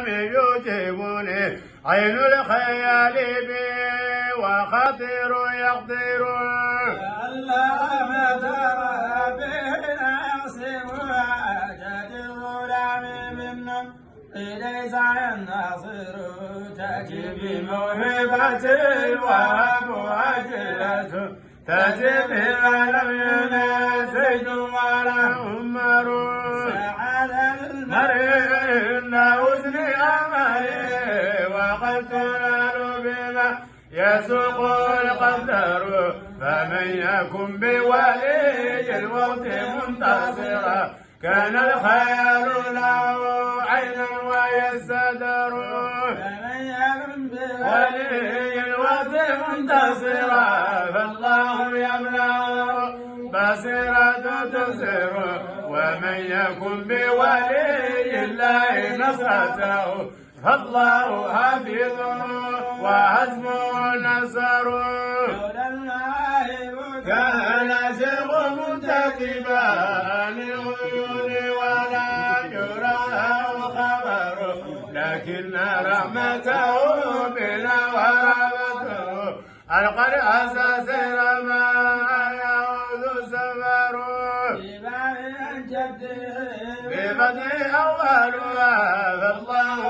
الظلام يجيبني عين الخيال بي وخطير يقدر الله ما ترى بنا يصيبها جد الظلام منهم ليس الناصر تأتي بموهبة الوهاب وأجلة تأتي بما لم يناسج ولا عمر سعد المرء إن حسن أمله وقد تنال بما يسوق القدر فمن يكن بولي الوقت منتصرا كان الخيال له عينا ويستدر فمن يكن ولي الوقت منتصرا فالله يمنع بصيرة تبصر ومن يكن بولي الله نصرته فالله حفيظ وحسبه نصر لولا الله كان شيخ منتكبا للعيون ولا يرى خبر لكن رحمته بنا ورحمته القد أساس ما يعود سفر بباب جده ببدء أولها فالله